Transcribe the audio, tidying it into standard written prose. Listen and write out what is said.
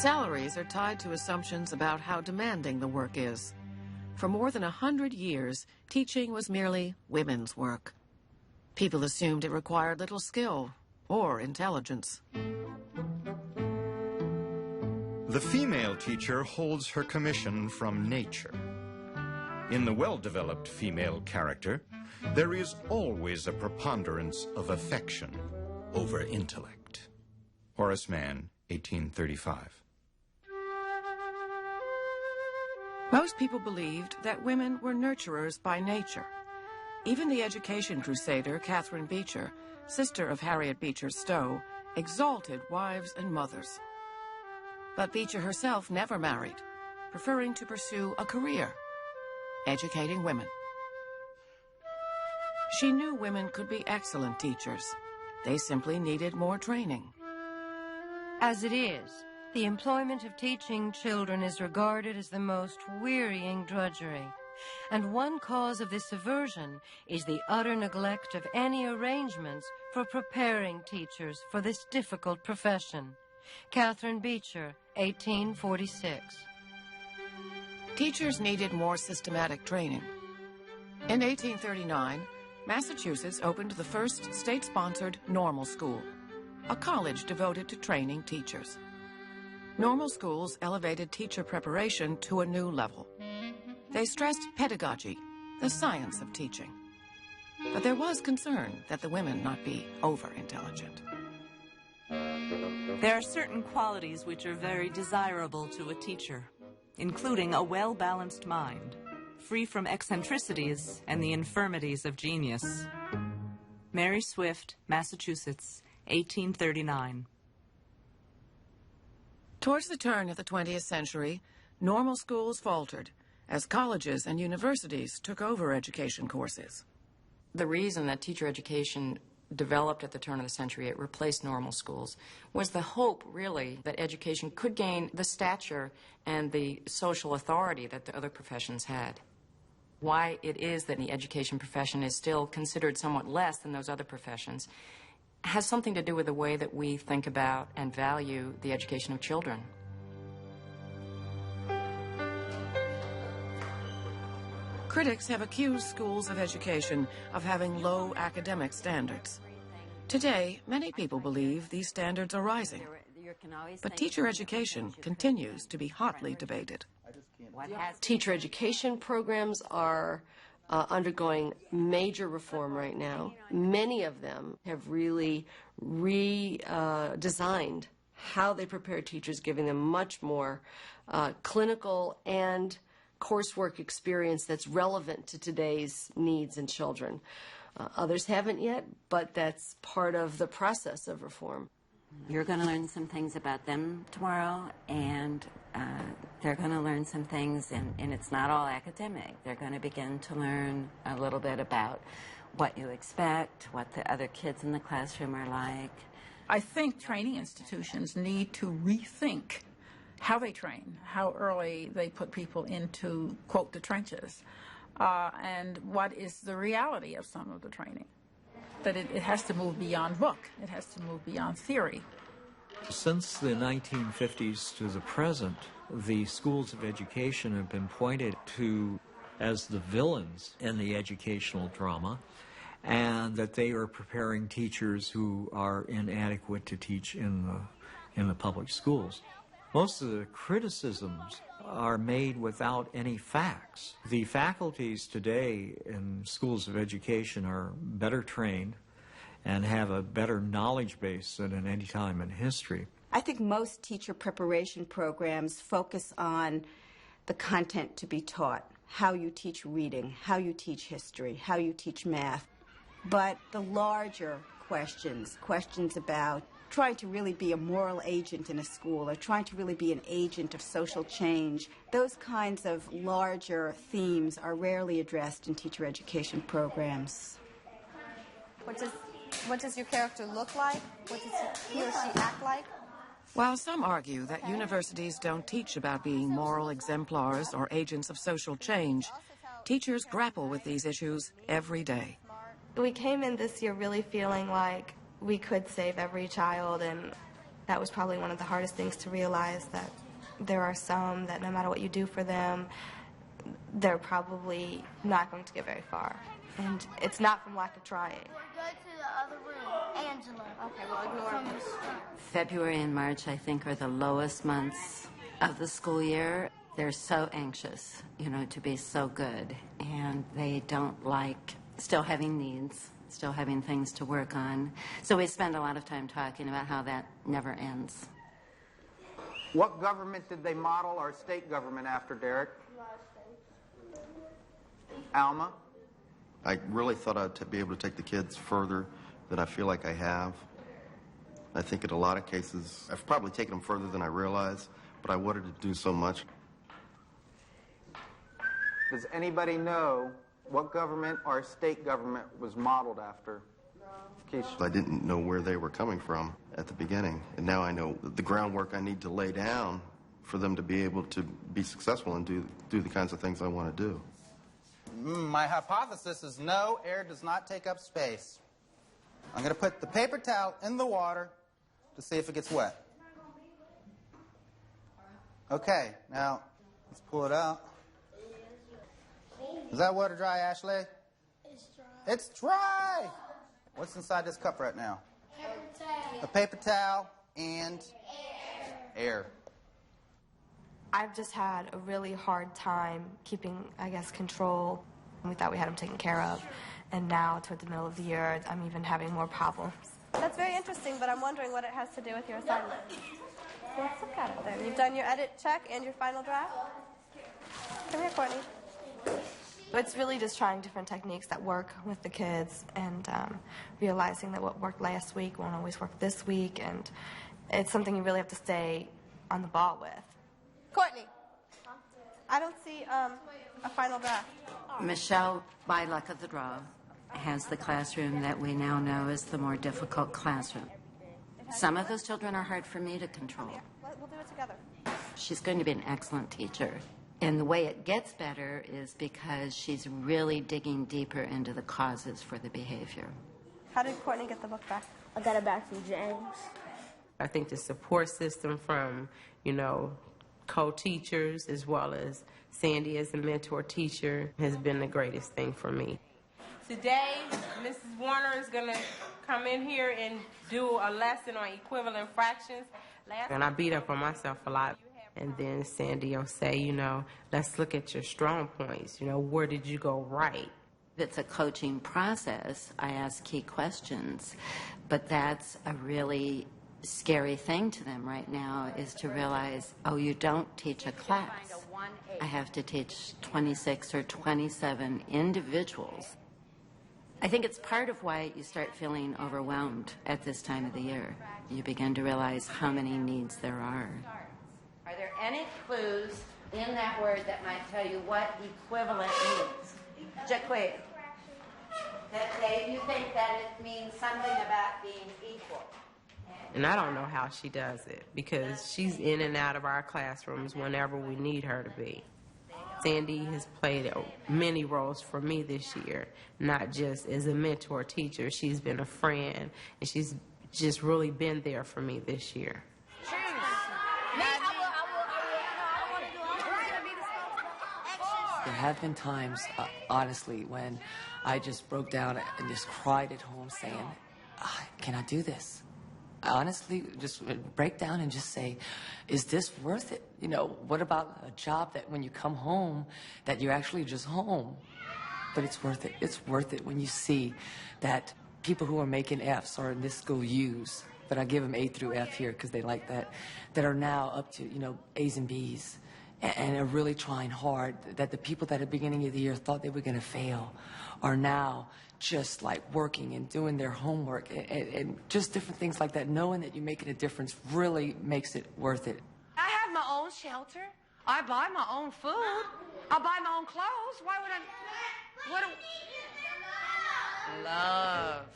Salaries are tied to assumptions about how demanding the work is. For more than 100 years, teaching was merely women's work. People assumed it required little skill or intelligence. The female teacher holds her commission from nature. In the well-developed female character, there is always a preponderance of affection over intellect. Horace Mann, 1835. Most people believed that women were nurturers by nature. Even the education crusader Catherine Beecher, sister of Harriet Beecher Stowe, exalted wives and mothers. But Beecher herself never married, preferring to pursue a career, educating women. She knew women could be excellent teachers. They simply needed more training. As it is, the employment of teaching children is regarded as the most wearying drudgery, and one cause of this aversion is the utter neglect of any arrangements for preparing teachers for this difficult profession. Catherine Beecher, 1846. Teachers needed more systematic training. In 1839, Massachusetts opened the first state-sponsored normal school, a college devoted to training teachers. Normal schools elevated teacher preparation to a new level. They stressed pedagogy, the science of teaching. But there was concern that the women not be over-intelligent. There are certain qualities which are very desirable to a teacher, including a well-balanced mind, free from eccentricities and the infirmities of genius. Mary Swift, Massachusetts, 1839. Towards the turn of the 20th century, normal schools faltered as colleges and universities took over education courses. The reason that teacher education developed at the turn of the century, it replaced normal schools, was the hope, really, that education could gain the stature and the social authority that the other professions had. Why it is that the education profession is still considered somewhat less than those other professions has something to do with the way that we think about and value the education of children. Critics have accused schools of education of having low academic standards. Today, many people believe these standards are rising, but teacher education continues to be hotly debated. Teacher education programs are undergoing major reform right now. Many of them have really redesigned how they prepare teachers, giving them much more clinical and coursework experience that's relevant to today's needs in children. Others haven't yet, but that's part of the process of reform. You're going to learn some things about them tomorrow, and they're going to learn some things, and it's not all academic. They're going to begin to learn a little bit about what you expect, what the other kids in the classroom are like. I think training institutions need to rethink how they train, how early they put people into, quote, the trenches, and what is the reality of some of the training. That it has to move beyond book. It has to move beyond theory. Since the 1950s to the present, the schools of education have been pointed to as the villains in the educational drama, and that they are preparing teachers who are inadequate to teach in the public schools. Most of the criticisms are made without any facts. The faculties today in schools of education are better trained and have a better knowledge base than at any time in history. I think most teacher preparation programs focus on the content to be taught, how you teach reading, how you teach history, how you teach math. But the larger questions about trying to really be a moral agent in a school or trying to really be an agent of social change, those kinds of larger themes are rarely addressed in teacher education programs. What does your character look like? What does he or she act like? While some argue that universities don't teach about being moral exemplars or agents of social change, teachers grapple with these issues every day. We came in this year really feeling like we could save every child, and That was probably one of the hardest things to realize, that there are some that no matter what you do for them, they're probably not going to get very far. And it's not from lack of trying. Go to the other room. Angela. Okay, well, ignore me. February and March, I think, are the lowest months of the school year. They're so anxious, to be so good. And they don't like still having needs, still having things to work on. So we spend a lot of time talking about how that never ends. What government did they model our state government after, Derek? Alma? I really thought I'd be able to take the kids further than I feel like I have. I think in a lot of cases, I've probably taken them further than I realize, but I wanted to do so much. Does anybody know what government our state government was modeled after? No. I didn't know where they were coming from at the beginning, and now I know the groundwork I need to lay down for them to be able to be successful and do the kinds of things I want to do. My hypothesis is no, air does not take up space. I'm going to put the paper towel in the water to see if it gets wet. Okay, now let's pull it out. Is that wet or dry, Ashley? It's dry. It's dry! What's inside this cup right now? Paper towel. A paper towel and air. I've just had a really hard time keeping, control. We thought we had them taken care of, and now toward the middle of the year, I'm even having more problems. That's very interesting, but I'm wondering what it has to do with your assignment. So let's look at it then. You've done your edit check and your final draft? Come here, Courtney. It's really just trying different techniques that work with the kids, and realizing that what worked last week won't always work this week, and it's something you really have to stay on the ball with. Courtney, I don't see a final draft. Michelle, by luck of the draw, has the classroom that we now know is the more difficult classroom. Some of those children are hard for me to control. We'll do it together. She's going to be an excellent teacher. And the way it gets better is because she's really digging deeper into the causes for the behavior. How did Courtney get the book back? I got it back from James. I think the support system from, co-teachers as well as Sandy as a mentor teacher has been the greatest thing for me. Today, Mrs. Warner is going to come in here and do a lesson on equivalent fractions. And I beat up on myself a lot. And then Sandy will say, let's look at your strong points. Where did you go right? It's a coaching process. I ask key questions. But that's a really scary thing to them right now, is to realize, you don't teach a class. I have to teach 26 or 27 individuals. I think it's part of why you start feeling overwhelmed at this time of the year. You begin to realize how many needs there are. Are there any clues in that word that might tell you what equivalent means? Jaquay, that you think that it means something about being equal? And I don't know how she does it, because she's in and out of our classrooms whenever we need her to be. Sandy has played many roles for me this year, not just as a mentor teacher. She's been a friend, and she's just really been there for me this year. There have been times, honestly, when I just broke down and just cried at home saying, can I do this? I honestly just break down and just say, is this worth it? What about a job that when you come home, that you're actually just home? But it's worth it. It's worth it when you see that people who are making Fs, or in this school U's, but I give them A through F here because they like that are now up to, A's and B's. And are really trying hard, that the people that at the beginning of the year thought they were going to fail are now just like working and doing their homework and just different things like that. Knowing that you're making a difference really makes it worth it. I have my own shelter. I buy my own food. I buy my own clothes. Why would I? Love.